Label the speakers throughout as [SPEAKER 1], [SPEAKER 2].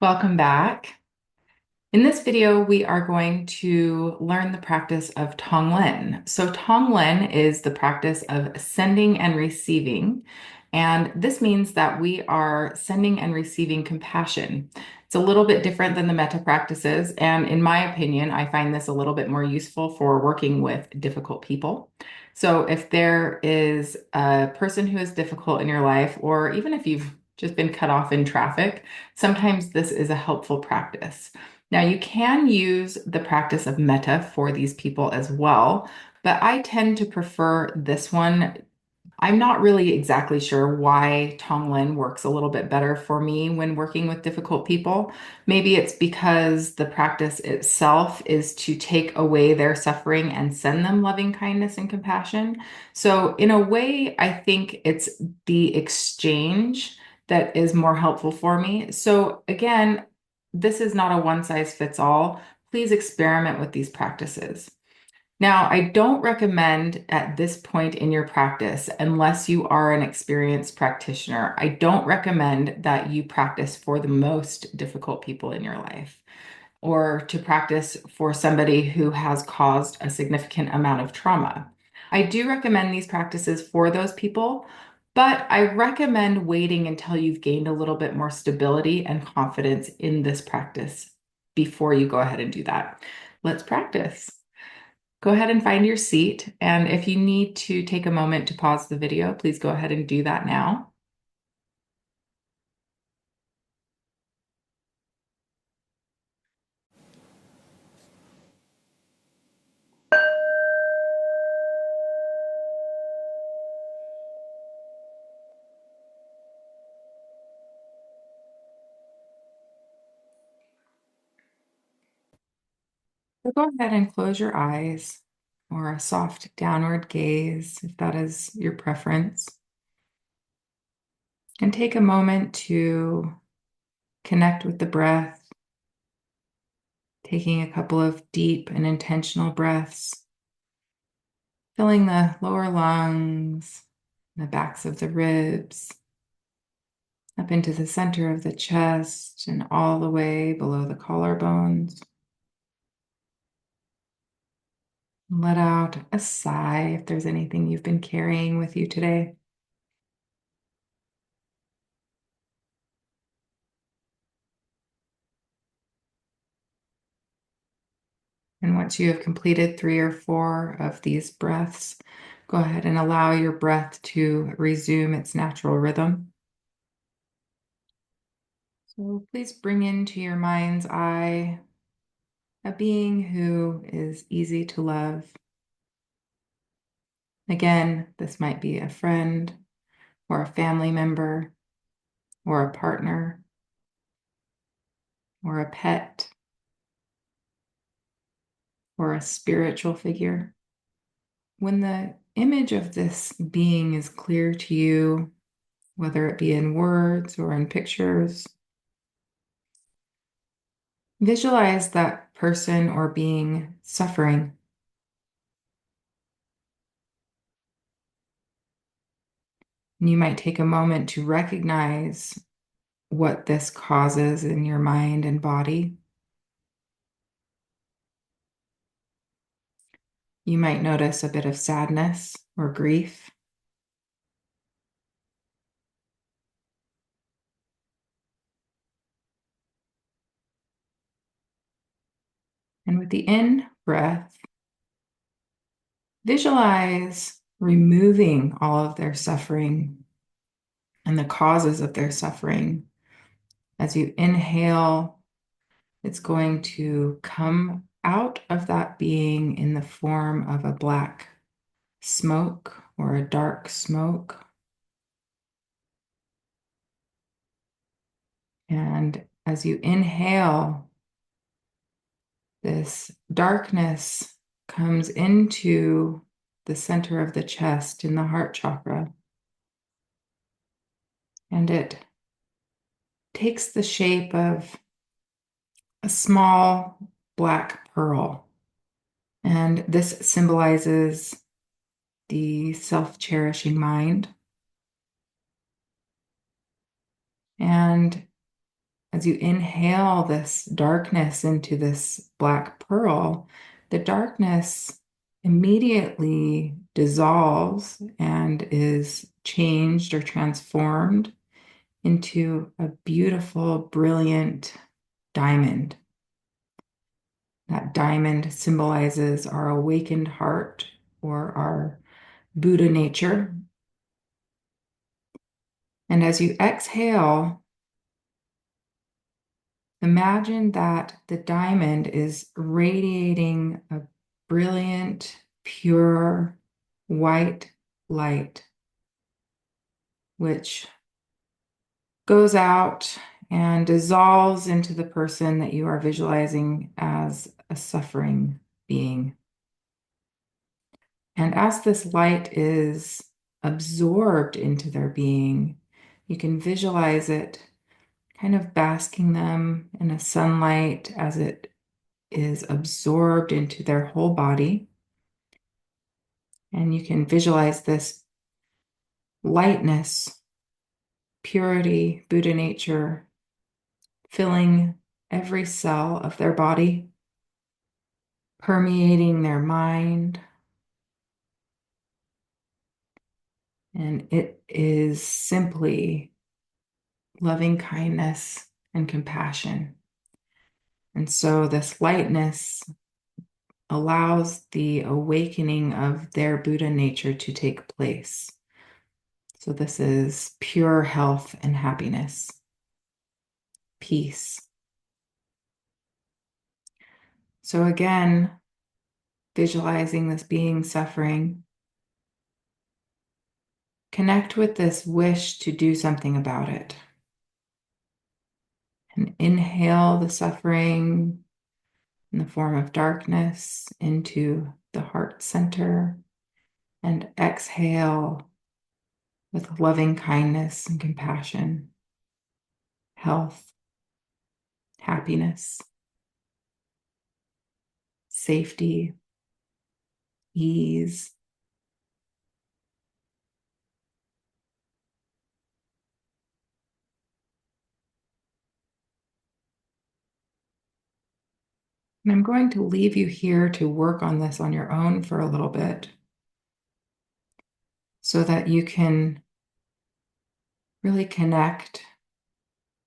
[SPEAKER 1] Welcome back. In this video, we are going to learn the practice of Tonglen. So Tonglen is the practice of sending and receiving, and this means that we are sending and receiving compassion. It's a little bit different than the metta practices, and in my opinion, I find this a little bit more useful for working with difficult people. So if there is a person who is difficult in your life, or even if you've just been cut off in traffic, sometimes this is a helpful practice. Now, you can use the practice of metta for these people as well, but I tend to prefer this one. I'm not really exactly sure why Tonglen works a little bit better for me when working with difficult people. Maybe it's because the practice itself is to take away their suffering and send them loving kindness and compassion. So, in a way, I think it's the exchange that is more helpful for me. So, again, this is not a one size fits all. Please experiment with these practices. Now, I don't recommend at this point in your practice, unless you are an experienced practitioner, I don't recommend that you practice for the most difficult people in your life or to practice for somebody who has caused a significant amount of trauma. I do recommend these practices for those people, but I recommend waiting until you've gained a little bit more stability and confidence in this practice before you go ahead and do that. Let's practice. Go ahead and find your seat. And if you need to take a moment to pause the video, please go ahead and do that now. So go ahead and close your eyes or a soft downward gaze, if that is your preference. And take a moment to connect with the breath, taking a couple of deep and intentional breaths, filling the lower lungs, the backs of the ribs, up into the center of the chest and all the way below the collarbones. Let out a sigh if there's anything you've been carrying with you today. And once you have completed 3 or 4 of these breaths, go ahead and allow your breath to resume its natural rhythm. So please bring into your mind's eye a being who is easy to love. Again, this might be a friend or a family member or a partner or a pet or a spiritual figure. When the image of this being is clear to you, whether it be in words or in pictures, visualize that person or being suffering. And you might take a moment to recognize what this causes in your mind and body. You might notice a bit of sadness or grief. And with the in breath, visualize removing all of their suffering and the causes of their suffering. As you inhale, it's going to come out of that being in the form of a black smoke or a dark smoke. And as you inhale, this darkness comes into the center of the chest in the heart chakra. And it takes the shape of a small black pearl. And this symbolizes the self-cherishing mind. And as you inhale this darkness into this black pearl, the darkness immediately dissolves and is changed or transformed into a beautiful, brilliant diamond. That diamond symbolizes our awakened heart or our Buddha nature. And as you exhale, imagine that the diamond is radiating a brilliant, pure, white light, which goes out and dissolves into the person that you are visualizing as a suffering being. And as this light is absorbed into their being, you can visualize it kind of basking them in a sunlight as it is absorbed into their whole body. And you can visualize this lightness, purity, Buddha nature filling every cell of their body, permeating their mind. And it is simply loving kindness and compassion. And so this lightness allows the awakening of their Buddha nature to take place. So this is pure health and happiness, peace. So again, visualizing this being suffering, connect with this wish to do something about it. And inhale the suffering in the form of darkness into the heart center, and exhale with loving kindness and compassion, health, happiness, safety, ease. And I'm going to leave you here to work on this on your own for a little bit so that you can really connect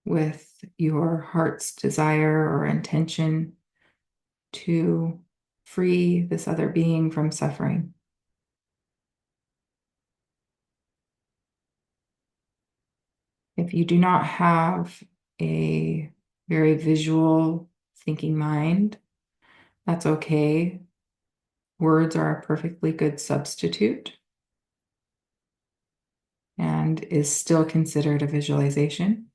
[SPEAKER 1] with your heart's desire or intention to free this other being from suffering. If you do not have a very visual thinking mind, that's okay. Words are a perfectly good substitute and is still considered a visualization.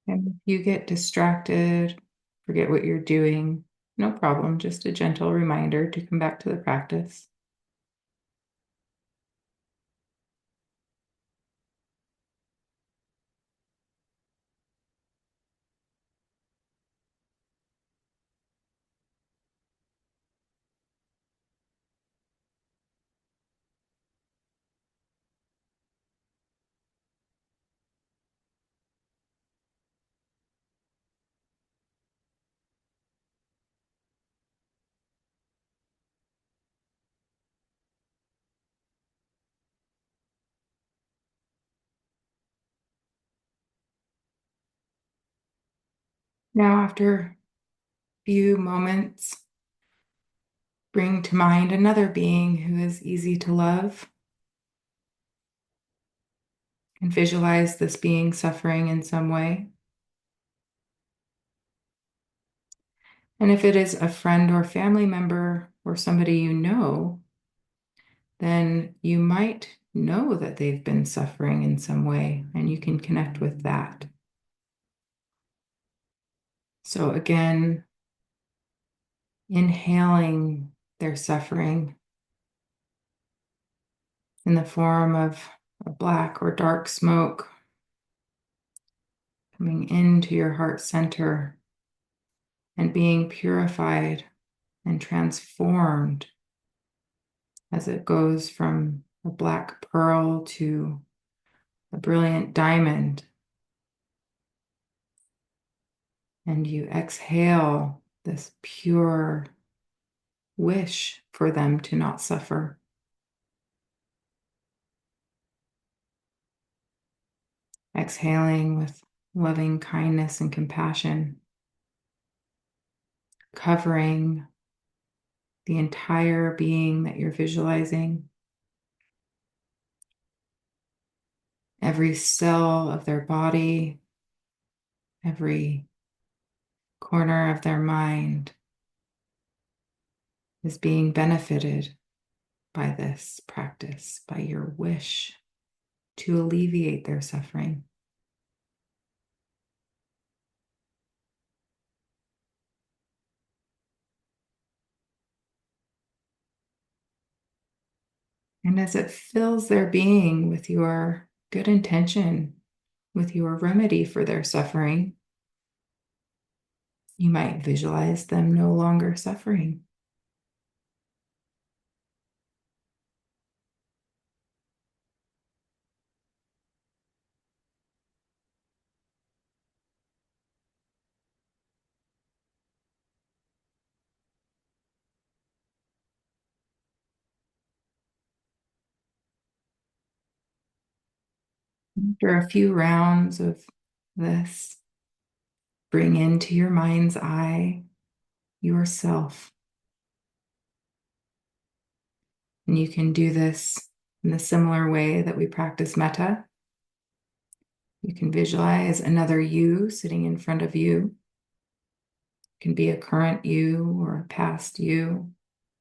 [SPEAKER 1] And if you get distracted, forget what you're doing, no problem, just a gentle reminder to come back to the practice. Now, after a few moments, bring to mind another being who is easy to love and visualize this being suffering in some way. And if it is a friend or family member or somebody you know, then you might know that they've been suffering in some way, and you can connect with that. So again, inhaling their suffering in the form of a black or dark smoke coming into your heart center and being purified and transformed as it goes from a black pearl to a brilliant diamond. And you exhale this pure wish for them to not suffer. Exhaling with loving kindness and compassion, covering the entire being that you're visualizing, every cell of their body, every corner of their mind is being benefited by this practice, by your wish to alleviate their suffering. And as it fills their being with your good intention, with your remedy for their suffering, you might visualize them no longer suffering. After a few rounds of this, bring into your mind's eye yourself. And you can do this in the similar way that we practice metta. You can visualize another you sitting in front of you. It can be a current you or a past you,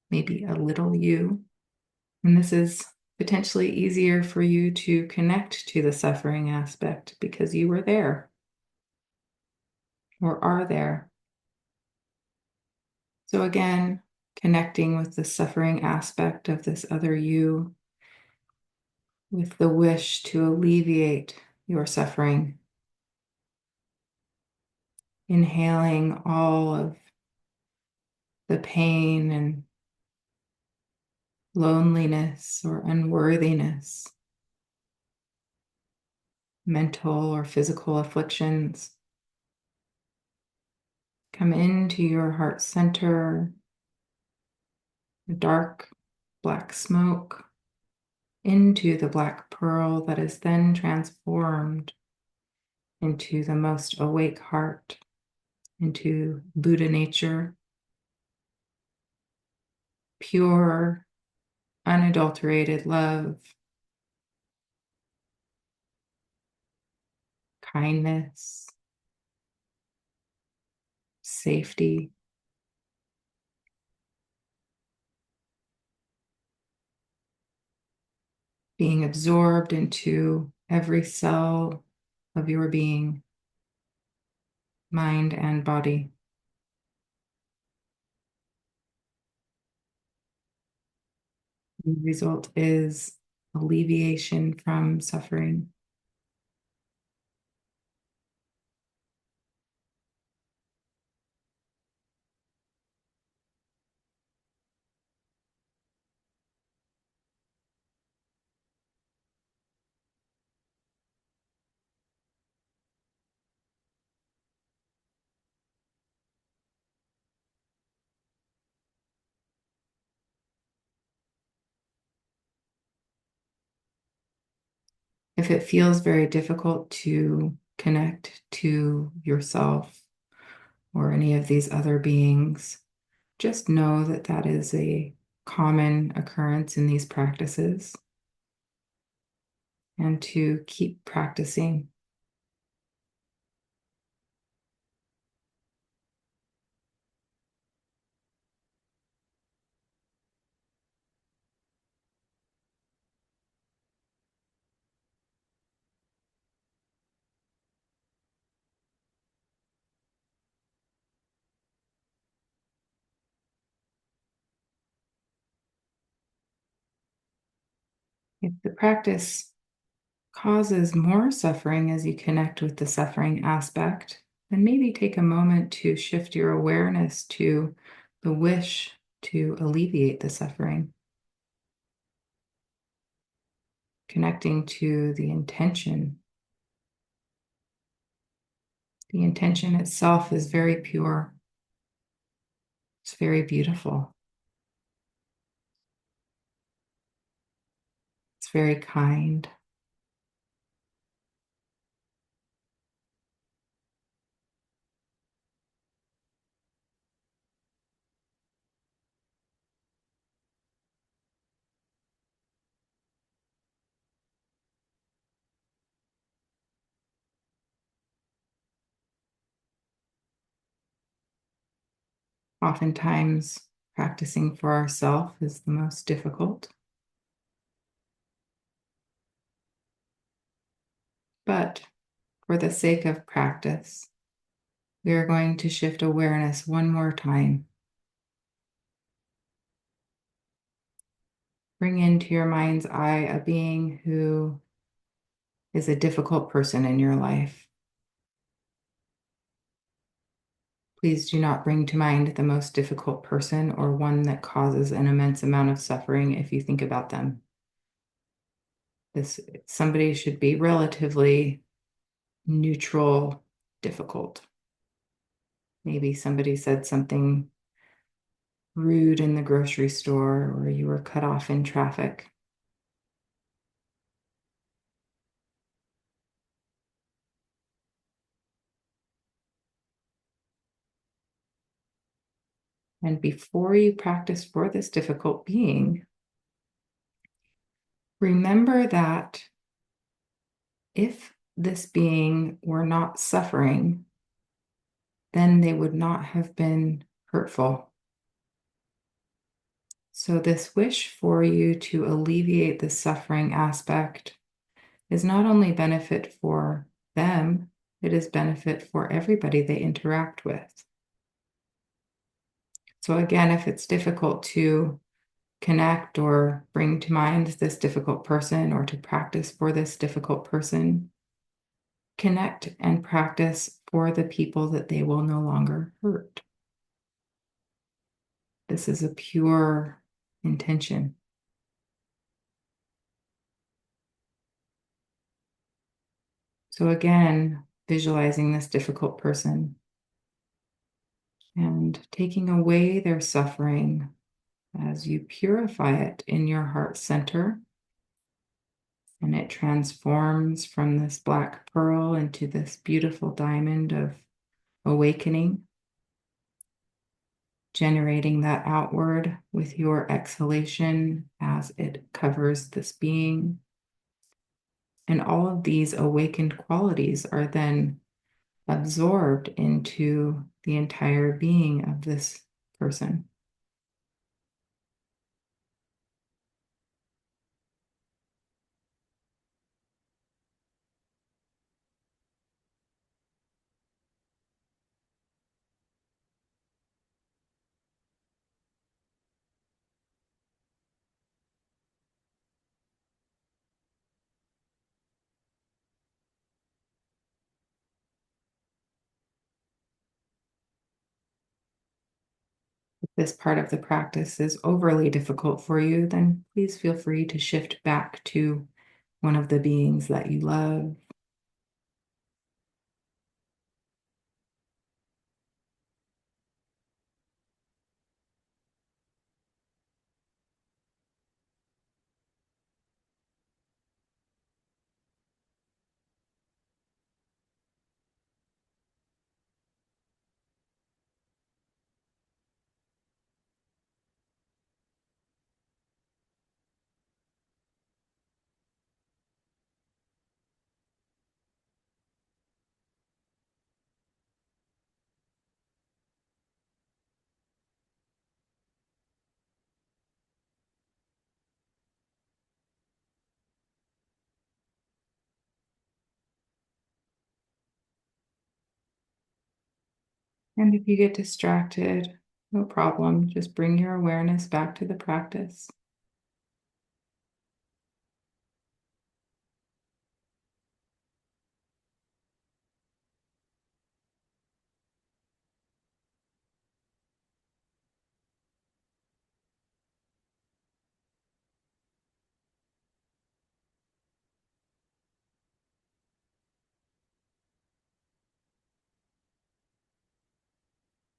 [SPEAKER 1] maybe a little you. And this is potentially easier for you to connect to the suffering aspect because you were there or are there. So again, connecting with the suffering aspect of this other you with the wish to alleviate your suffering. Inhaling all of the pain and loneliness or unworthiness, mental or physical afflictions. Come into your heart center, the dark black smoke, into the black pearl that is then transformed into the most awake heart, into Buddha nature, pure, unadulterated love, kindness, safety. Being absorbed into every cell of your being, mind and body. The result is alleviation from suffering. If it feels very difficult to connect to yourself or any of these other beings, just know that that is a common occurrence in these practices, and to keep practicing. If the practice causes more suffering as you connect with the suffering aspect, then maybe take a moment to shift your awareness to the wish to alleviate the suffering, connecting to the intention. The intention itself is very pure. It's very beautiful. It's very kind. Oftentimes, practicing for ourselves is the most difficult. But for the sake of practice, we are going to shift awareness one more time. Bring into your mind's eye a being who is a difficult person in your life. Please do not bring to mind the most difficult person or one that causes an immense amount of suffering if you think about them. Somebody should be relatively neutral, difficult. Maybe somebody said something rude in the grocery store, or you were cut off in traffic. And before you practice for this difficult being, remember that if this being were not suffering, then they would not have been hurtful. So this wish for you to alleviate the suffering aspect is not only benefit for them, it is benefit for everybody they interact with. So again, if it's difficult to connect or bring to mind this difficult person or to practice for this difficult person, connect and practice for the people that they will no longer hurt. This is a pure intention. So again, visualizing this difficult person and taking away their suffering as you purify it in your heart center. And it transforms from this black pearl into this beautiful diamond of awakening, generating that outward with your exhalation as it covers this being. And all of these awakened qualities are then absorbed into the entire being of this person. If this part of the practice is overly difficult for you, then please feel free to shift back to one of the beings that you love. And if you get distracted, no problem. Just bring your awareness back to the practice.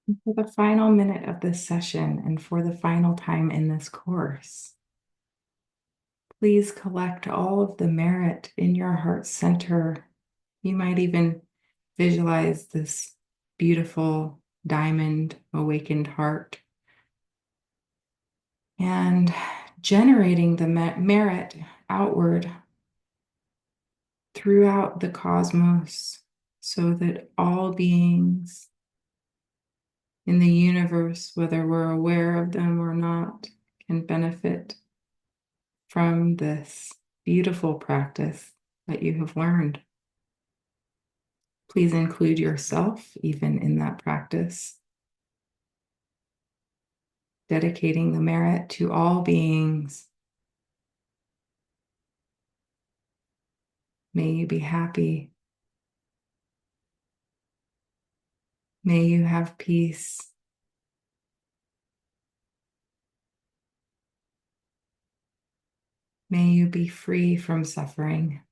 [SPEAKER 1] For the final minute of this session and for the final time in this course, please collect all of the merit in your heart center. You might even visualize this beautiful diamond awakened heart and generating the merit outward throughout the cosmos so that all beings in the universe, whether we're aware of them or not, can benefit from this beautiful practice that you have learned. Please include yourself even in that practice, dedicating the merit to all beings. May you be happy. May you have peace. May you be free from suffering.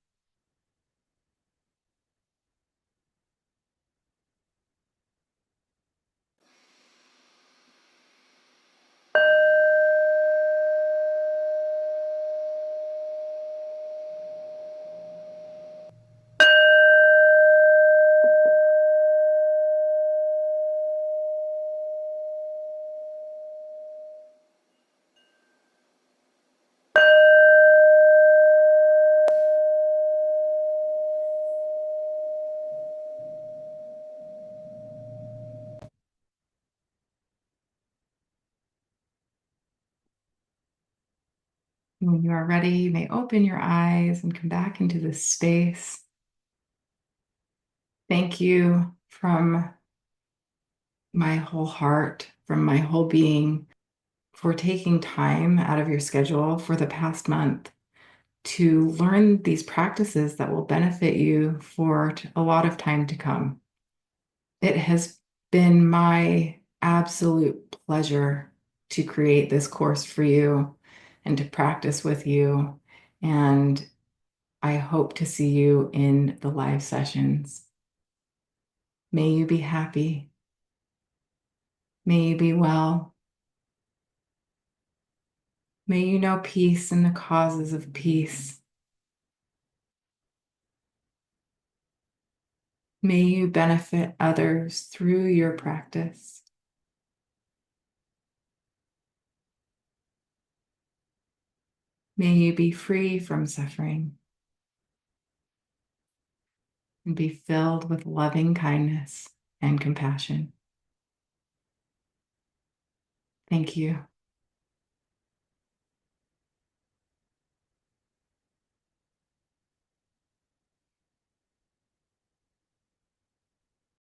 [SPEAKER 1] When you are ready, you may open your eyes and come back into this space. Thank you from my whole heart, from my whole being, for taking time out of your schedule for the past month to learn these practices that will benefit you for a lot of time to come. It has been my absolute pleasure to create this course for you and to practice with you. And I hope to see you in the live sessions. May you be happy. May you be well. May you know peace and the causes of peace. May you benefit others through your practice. May you be free from suffering and be filled with loving kindness and compassion. Thank you.